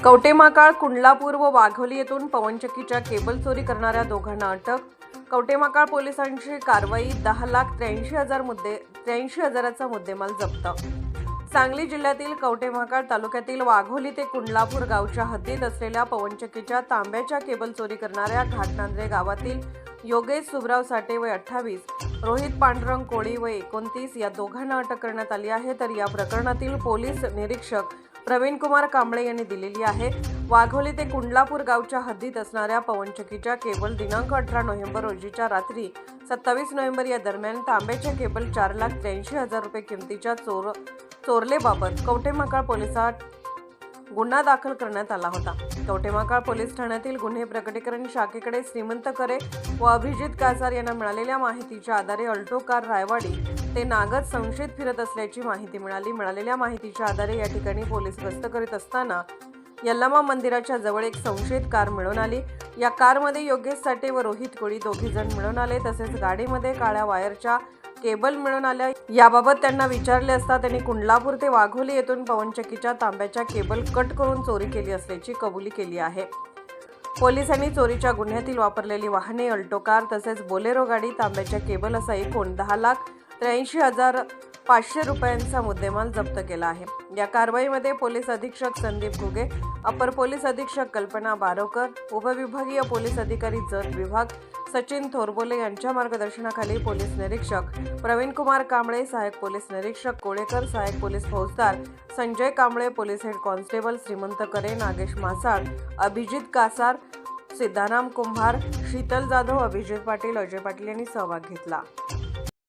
कवटेमहाकाळ, कुंडलापूर व वाघोली येथून पवनचक्कीच्या केबल चोरी करणाऱ्या दोघांना अटक. कवटेमहाकाळ पोलिसांची कारवाई. 10,83,000चा मुद्देमाल जप्त. सांगली जिल्ह्यातील कवटेमहाकाळ तालुक्यातील वाघोली ते कुंडलापूर गावच्या हद्दीत असलेल्या पवनचक्कीच्या तांब्याच्या केबल चोरी करणाऱ्या घाटनांद्रे गावातील योगेश सुबराव साठे वय 28, रोहित पांडुरंग कोळी वय 29 या दोघांना अटक करण्यात आली आहे. तर या प्रकरणातील पोलीस निरीक्षक प्रवीणकुमार कांबळे यांनी दिलेली आहे. वाघोली ते कुंडलापूर गावच्या हद्दीत असणाऱ्या पवनचक्कीच्या केबल दिनांक 18 नोव्हेंबर रोजीच्या रात्री 27 नोव्हेंबर या दरम्यान तांब्याच्या केबल 4,83,000 रुपये किमतीच्या चोरलेबाबत कवटेमहाकाळ पोलिसात गुन्हा दाखल करण्यात आला होता. कवटेमहाकाळ पोलीस ठाण्यातील गुन्हे प्रकटीकरण शाखेकडे श्रीमंत करे व अभिजित कासार यांना मिळालेल्या माहितीच्या आधारे अल्टो कार रायवाडी ते नागद संशयित फिरत असल्याची माहिती मिळाली. मिळालेल्या माहितीच्या आधारे या ठिकाणी पोलीस गस्त करीत असताना यल्लामा मंदिराच्या जवळ एक संशयित कार मिळून आली. या कारमध्ये योगेश साठे व रोहित कोळी दोघे जण मिळून आले. तसेच गाडीमध्ये काळ्या वायरच्या केबल मिळून आल्या. याबाबत त्यांना विचारले असता त्यांनी कुंडलापूर ते वाघोली येथून पवनचक्कीच्या तांब्याच्या केबल कट करून चोरी केली असल्याची कबुली केली आहे. पोलिसांनी चोरीच्या गुन्ह्यातील वापरलेली वाहने, अल्टो कार तसेच बोलेरो गाडी, तांब्याच्या केबल असा एकूण 10,83,500 रुपयांचा मुद्देमाल जप्त केला आहे. या कारवाईमध्ये पोलीस अधीक्षक संदीप घुगे, अपर पोलीस अधीक्षक कल्पना बारोकर, उपविभागीय पोलीस अधिकारी जत विभाग सचिन थोरबोले यांच्या मार्गदर्शनाखाली पोलीस निरीक्षक प्रवीणकुमार कांबळे, सहाय्यक पोलीस निरीक्षक कोळेकर, सहाय्यक पोलीस फौजदार Sanjay Kamble, police head constable श्रीमंत करे, नागेश मासाळ, अभिजित कासार, सिद्धाराम कुंभार, शीतल जाधव, अभिजित पाटील, अजय पाटील यांनी सहभाग घेतला.